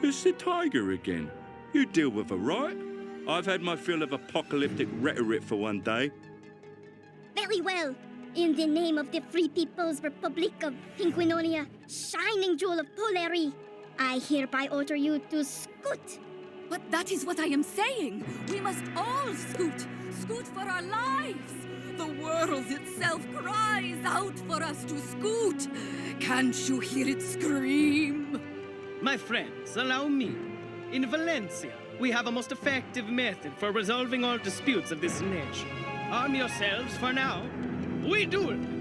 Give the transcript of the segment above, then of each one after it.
It's the tiger again. You deal with her, right? I've had my fill of apocalyptic rhetoric for one day. Very well. In the name of the Free People's Republic of Pinguinonia, shining jewel of Polari, I hereby order you to scoot. But that is what I am saying. We must all scoot. Scoot for our lives. The world itself cries out for us to scoot. Can't you hear it scream? My friends, allow me. In Valencia, we have a most effective method for resolving all disputes of this nation. Arm yourselves for now. We do it!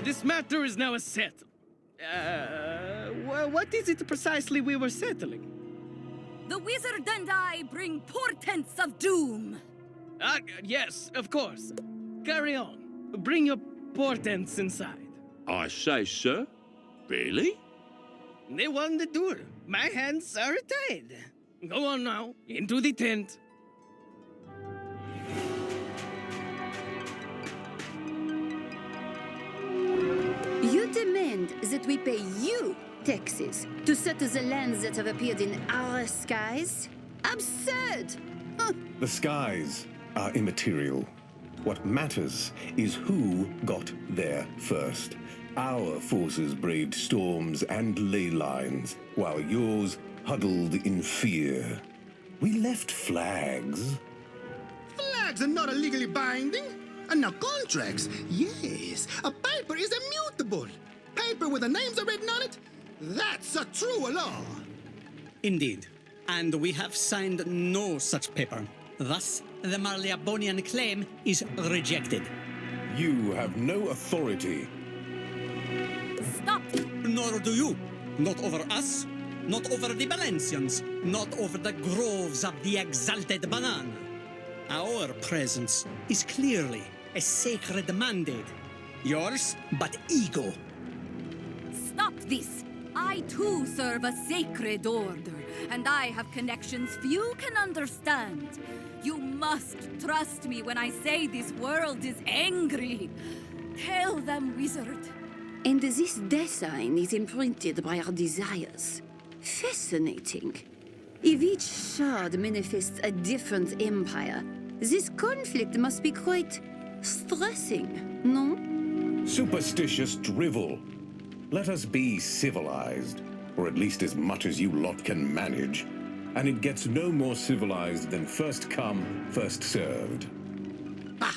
This matter is now settled. What is it precisely we were settling? The wizard and I bring portents of doom. Yes, of course. Carry on. Bring your portents inside. I say, sir. Really? They won the duel. My hands are tied. Go on now, into the tent. You demand that we pay you taxes to settle the lands that have appeared in our skies? Absurd! The skies are immaterial. What matters is who got there first. Our forces braved storms and ley lines, while yours huddled in fear. We left flags. Flags are not legally binding. And now contracts, yes. A paper is immutable. Paper with the names are written on it, that's a true law. Indeed. And we have signed no such paper. Thus, the Marleabonian claim is rejected. You have no authority. Stop! Nor do you. Not over us, not over the Valencians, not over the groves of the exalted banana. Our presence is clearly a sacred mandate. Yours, but ego. Stop this! I too serve a sacred order, and I have connections few can understand. You must trust me when I say this world is angry. Tell them, wizard. And this design is imprinted by our desires. Fascinating. If each shard manifests a different empire, this conflict must be quite stressing, no? Superstitious drivel. Let us be civilized, or at least as much as you lot can manage. And it gets no more civilized than first come, first served. Bah!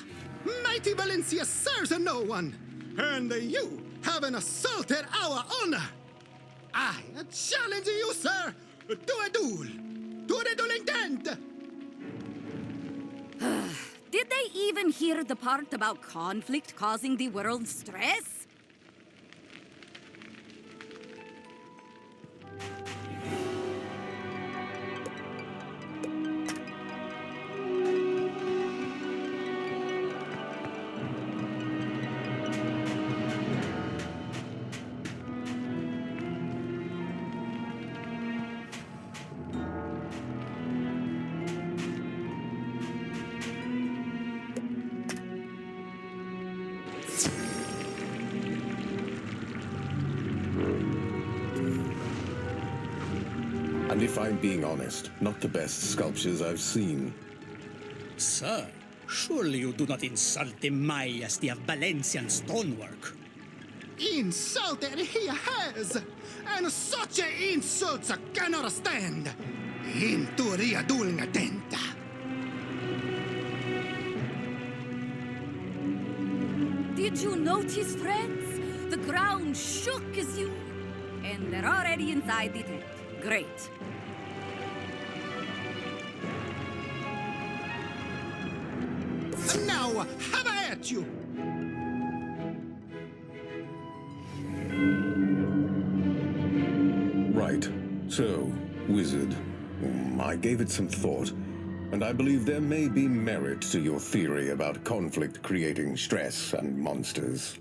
Mighty Valencia serves no one, and you haven't assaulted our honor. I challenge you, sir, to a duel. To the dueling tent. Did they even hear the part about conflict causing the world stress? And if I'm being honest, not the best sculptures I've seen. Sir, surely you do not insult the majesty of Valencian stonework. Insulted he has, and such insults I cannot stand. Into the dueling tent. Did you notice, friends? The ground shook as you... And they're already inside the tent. Great. And now, have I at you? Right. So, wizard, I gave it some thought, and I believe there may be merit to your theory about conflict creating stress and monsters.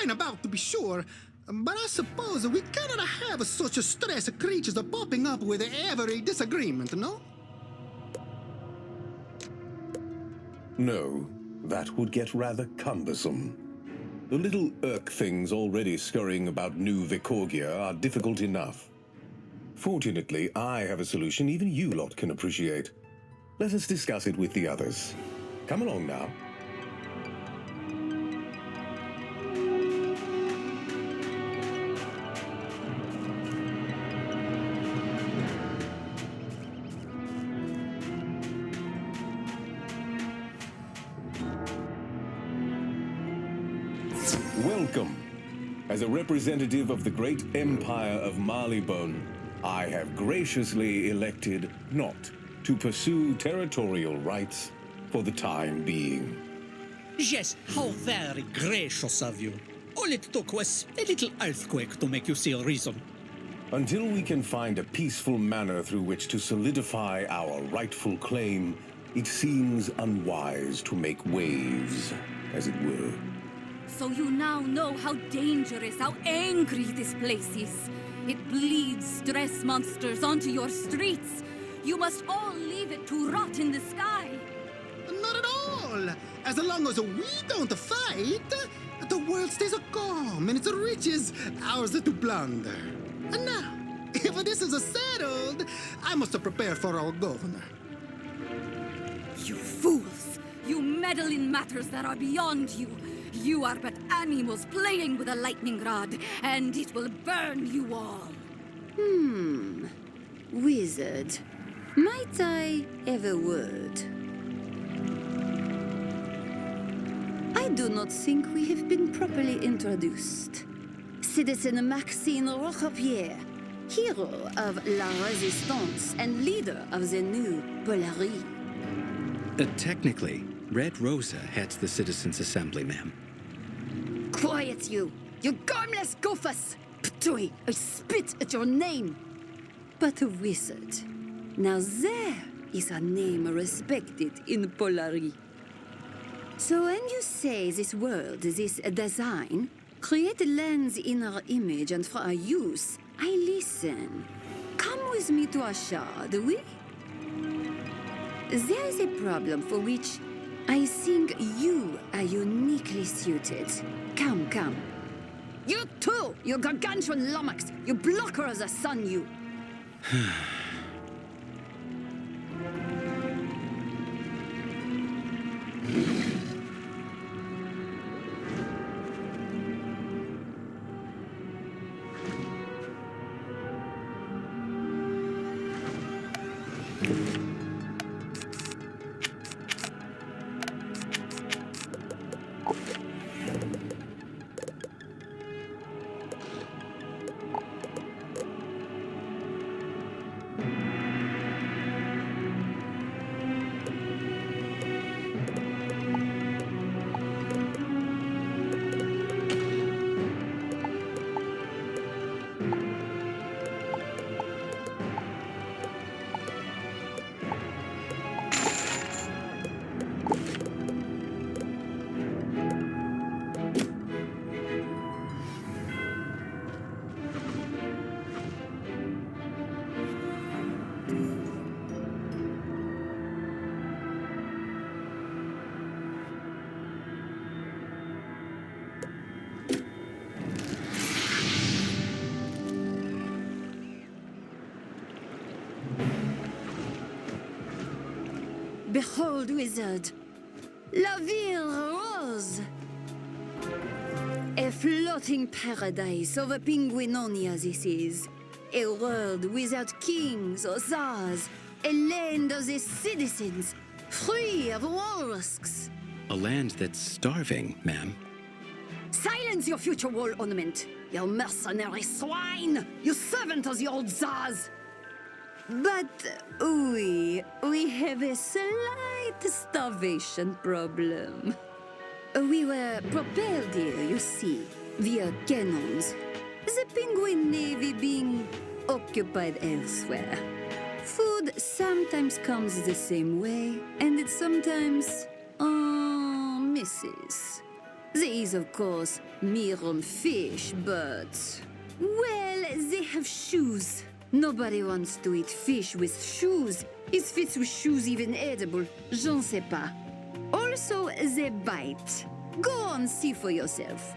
About to be sure, but I suppose we cannot have such a stress creatures popping up with every disagreement, no? No, that would get rather cumbersome. The little irk things already scurrying about New Vicorgia are difficult enough. Fortunately, I have a solution even you lot can appreciate. Let us discuss it with the others. Come along now. Welcome. As a representative of the great empire of Marleybone, I have graciously elected not to pursue territorial rights for the time being. Yes, how very gracious of you. All it took was a little earthquake to make you see reason. Until we can find a peaceful manner through which to solidify our rightful claim, it seems unwise to make waves, as it were. So you now know how dangerous, how angry this place is. It bleeds stress monsters onto your streets. You must all leave it to rot in the sky. Not at all! As long as we don't fight, the world stays calm and its riches ours to plunder. And now, if this is settled, I must prepare for our governor. You fools! You meddle in matters that are beyond you. You are but animals playing with a lightning rod, and it will burn you all. Wizard, might I have a word? I do not think we have been properly introduced. Citizen Maxine Rochepierre, hero of La Resistance and leader of the new Polaris. Technically, Red Rosa heads the Citizens' Assembly, ma'am. Quiet, you gormless gophers! Ptui, I spit at your name! But a wizard. Now there is a name respected in Polaris. So when you say this world, this design, create lands in our image and for our use, I listen. Come with me to our shard, oui? There is a problem for which I think you are uniquely suited. Come, come. You too, you gargantuan lummox, you blocker of the sun, you. Behold, wizard. La Ville Rose. A floating paradise over Penguinonia this is. A world without kings or czars. A land of the citizens, free of war risks. A land that's starving, ma'am. Silence your future wall ornament, you mercenary swine! You servant of the old czars! But we have a slight starvation problem. We were propelled here, you see, via cannons. The Penguin Navy being occupied elsewhere. Food sometimes comes the same way, and it sometimes misses. There is, of course, meat and fish, but... well, they have shoes. Nobody wants to eat fish with shoes. Is fish with shoes even edible? Je ne sais pas. Also, they bite. Go on, see for yourself.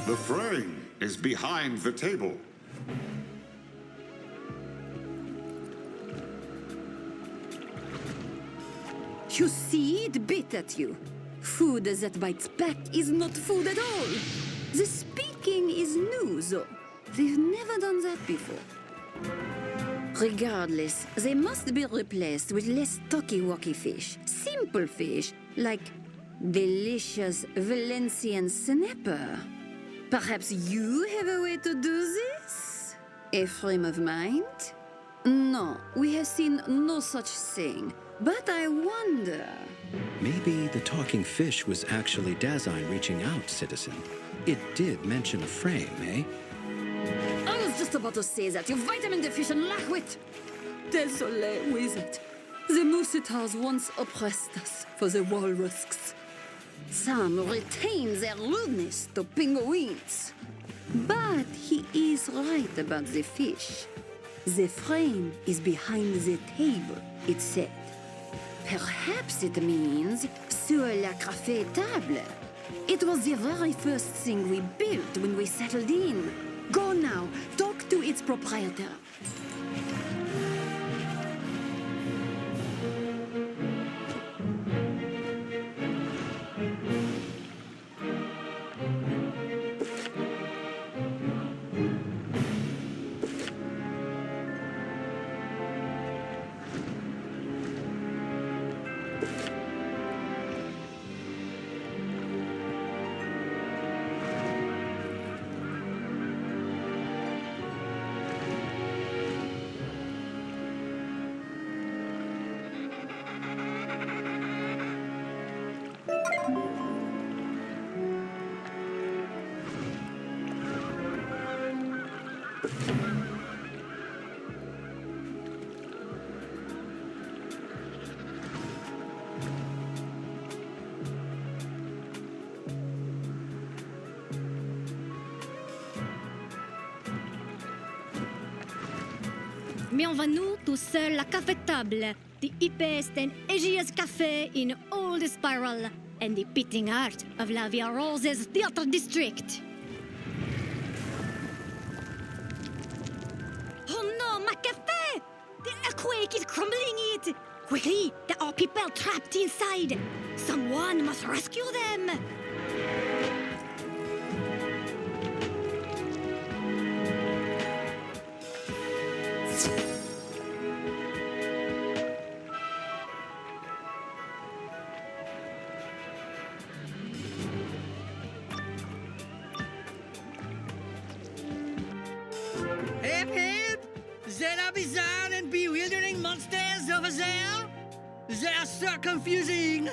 The fray is behind the table. You see, it bit at you. Food that bites back is not food at all. The speaking is new, though. They've never done that before. Regardless, they must be replaced with less talky-walky fish. Simple fish, like delicious Valencian snapper. Perhaps you have a way to do this? A frame of mind? No, we have seen no such thing. But I wonder... Maybe the talking fish was actually Dasein reaching out, citizen. It did mention a frame, eh? I was just about to say that, you vitamin deficient lackwit! Désolé, wizard. The Moussetars once oppressed us for the walrusks. Some retain their rudeness to penguins. But he is right about the fish. The frame is behind the table, it said. Perhaps it means sur la café table. It was the very first thing we built when we settled in. Go now, talk to its proprietor. Bienvenue to Sir la Café Table, the hippest and edgiest café in all the spiral, and the beating heart of La Via Rose's theater district. Oh no, my café! The earthquake is crumbling it! Quickly, there are people trapped inside! Someone must rescue them! Hip hip! There are bizarre and bewildering monsters over there? They are so confusing!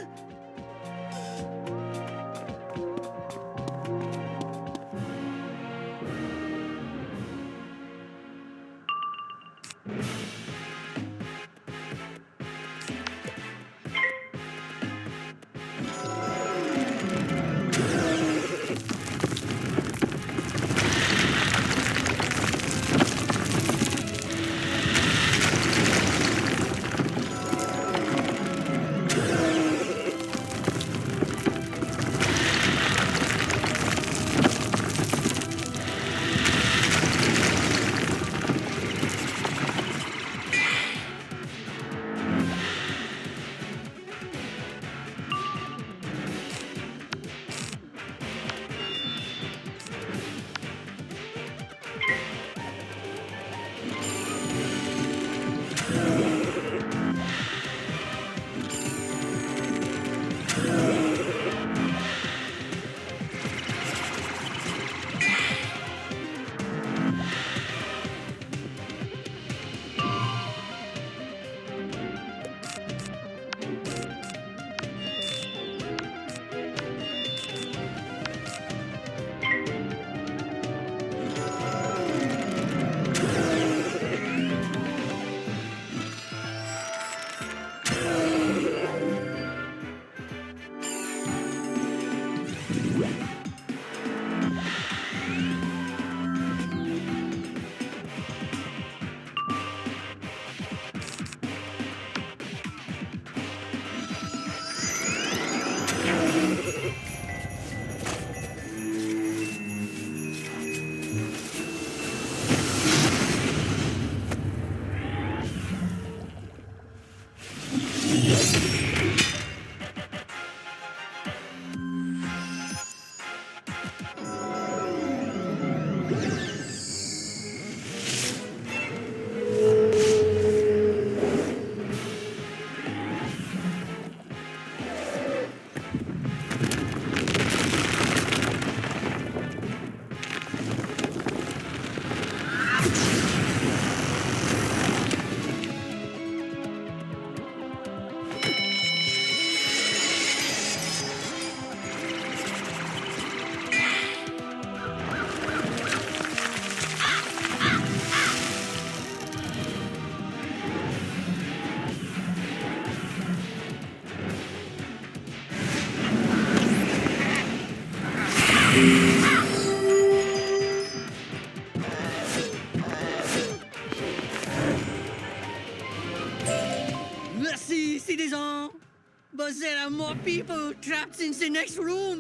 in the next room!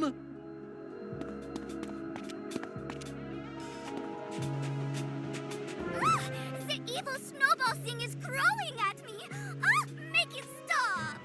The evil snowball thing is growing at me! Make it stop!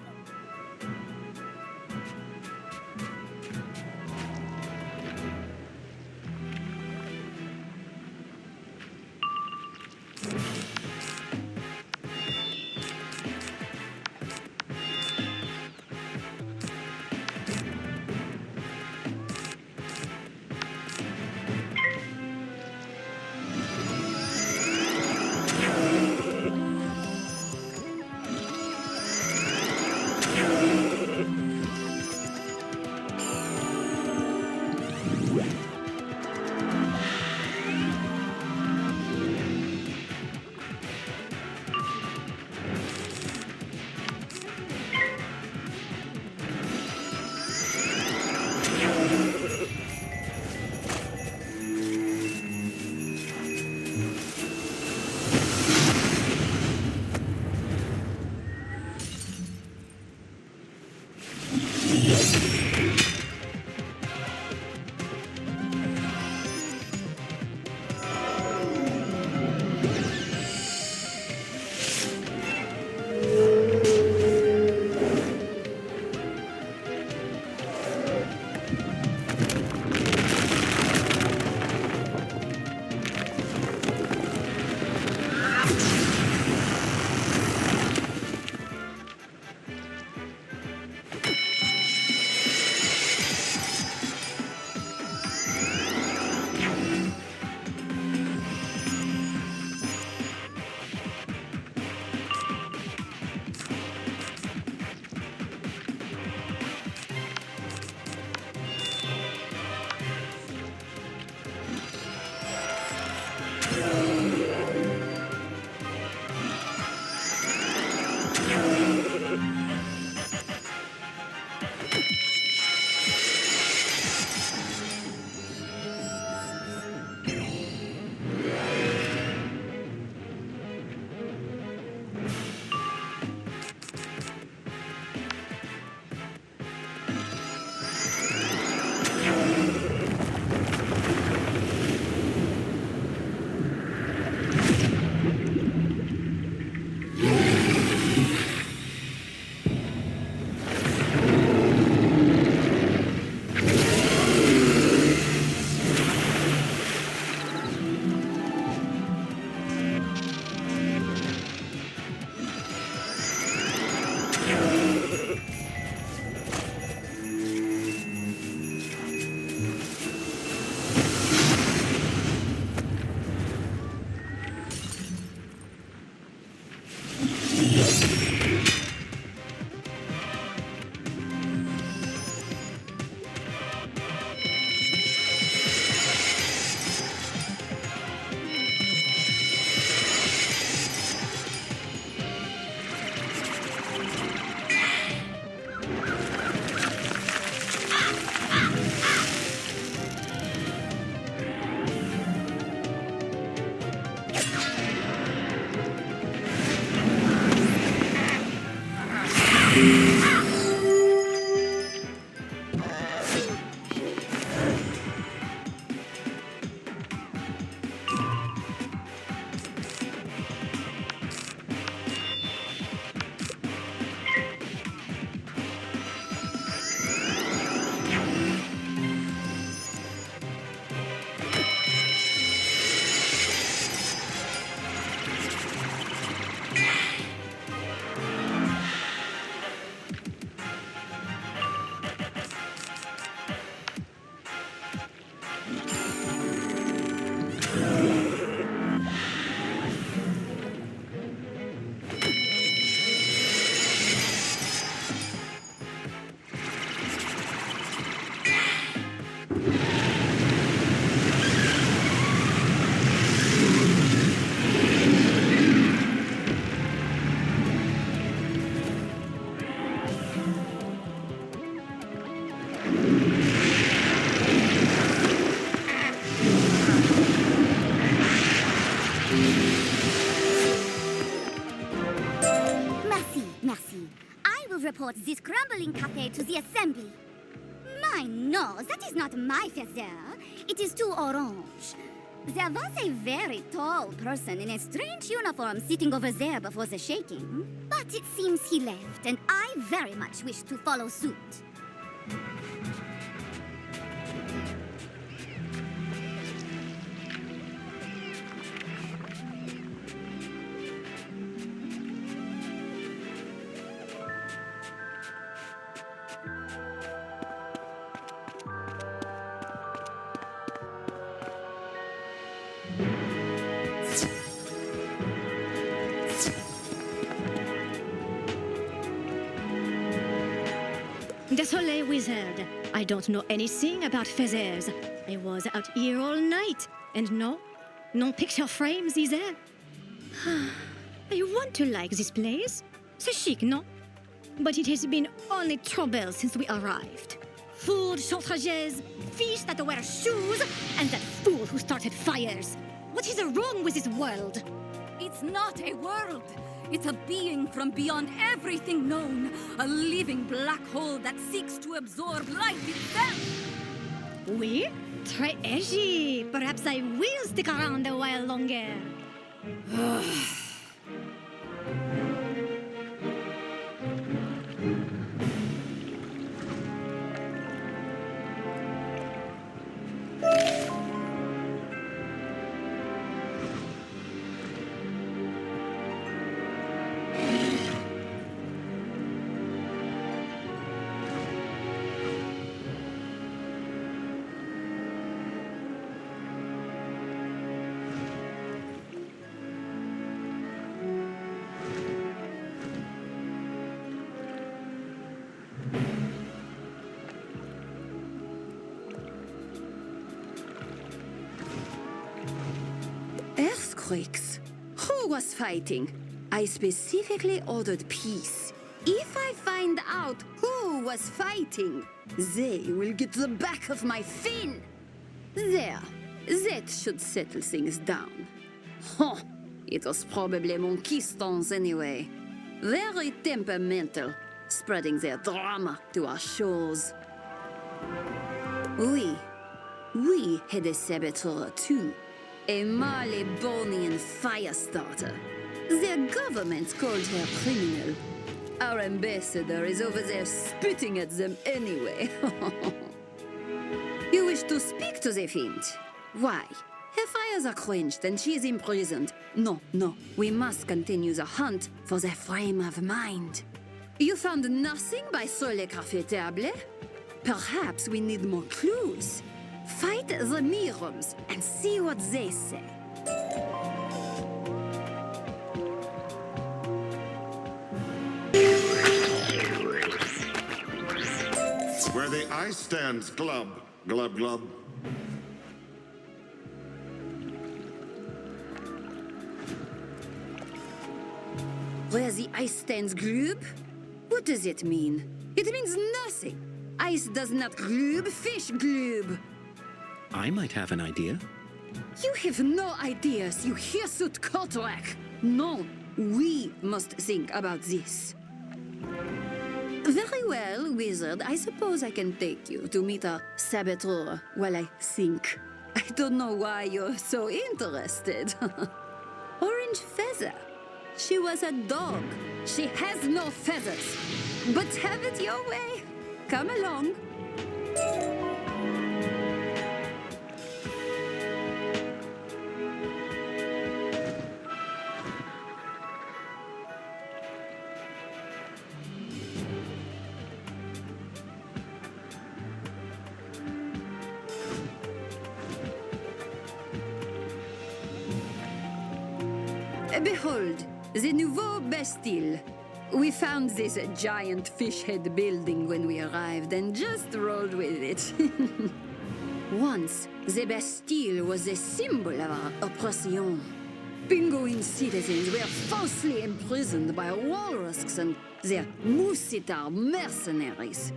Merci, merci. I will report this crumbling cafe to the assembly. Why, no, that is not my feather. It is too orange. There was a very tall person in a strange uniform sitting over there before the shaking. But it seems he left, and I very much wish to follow suit. Désolé, wizard. I don't know anything about feathers. I was out here all night, and no picture frames either. I want to like this place. C'est chic, no? But it has been only trouble since we arrived. Food shortages, fish that wear shoes, and that fool who started fires. What is wrong with this world? It's not a world. It's a being from beyond everything known. A living black hole that seeks to absorb life itself. Oui? Très edgy. Perhaps I will stick around a while longer. Earthquakes? Who was fighting? I specifically ordered peace. If I find out who was fighting, they will get the back of my fin. There. That should settle things down. Huh. It was probably Monkistons anyway. Very temperamental, spreading their drama to our shores. We had a saboteur too. A Malebonian fire starter. Their government called her criminal. Our ambassador is over there spitting at them anyway. You wish to speak to the fiend? Why? Her fires are quenched and she is imprisoned. No, we must continue the hunt for the frame of mind. You found nothing by Sole Cafetable? Perhaps we need more clues. Fight the Mirums and see what they say. Where the ice stands, glub, glub, glub. Where the ice stands gloob? What does it mean? It means nothing. Ice does not gloob, fish gloob. I might have an idea. You have no ideas, you hirsute Kotorak. No, we must think about this. Very well, wizard. I suppose I can take you to meet our saboteur while I think. I don't know why you're so interested. Orange feather. She was a dog. She has no feathers. But have it your way. Come along. Behold, the Nouveau Bastille. We found this giant fish head building when we arrived and just rolled with it. Once, the Bastille was a symbol of our oppression. Penguin citizens were falsely imprisoned by walrusks and their Moussitar mercenaries.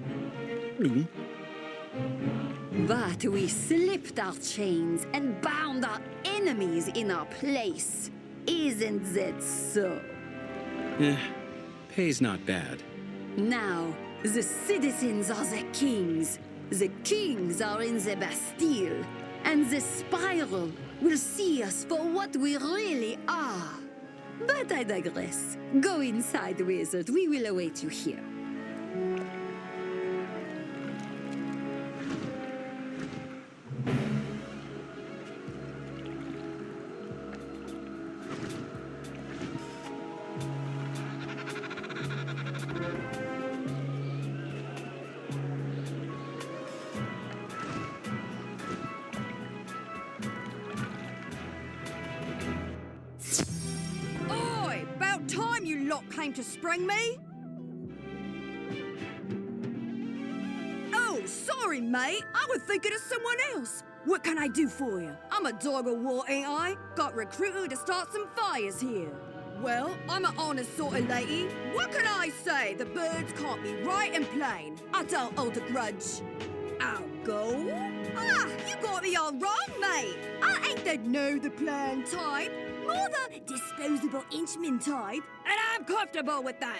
But we slipped our chains and bound our enemies in our place. Isn't that so? Pay's not bad. Now, the citizens are the kings. The kings are in the Bastille, and the spiral will see us for what we really are. But I digress. Go inside, wizard. We will await you here. Oi! About time you lot came to spring me! Oh, sorry, mate. I was thinking of someone else. What can I do for you? I'm a dog of war, ain't I? Got recruited to start some fires here. Well, I'm an honest sort of lady. What can I say? The birds can't be right and plain. I don't hold a grudge. I'll go. Ah, you got me all wrong, mate. I ain't the know-the-plan type. More the disposable inchman type. And I'm comfortable with that.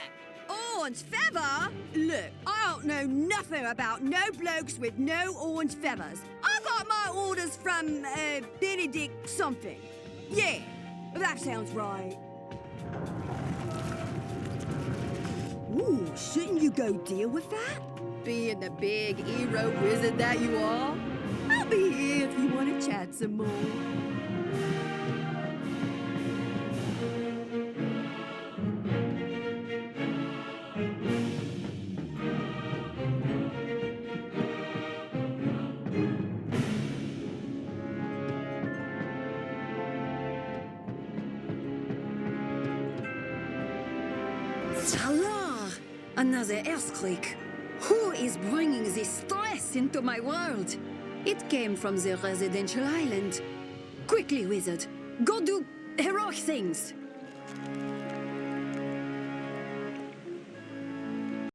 Orange feather? Look, I don't know nothing about no blokes with no orange feathers. I got my orders from, Benedict something. Yeah, that sounds right. Ooh, shouldn't you go deal with that? Being the big hero wizard that you are? I'll be here if you want to chat some more. Allah! Another earthquake. Who is bringing this stress into my world? It came from the residential island. Quickly, wizard. Go do heroic things.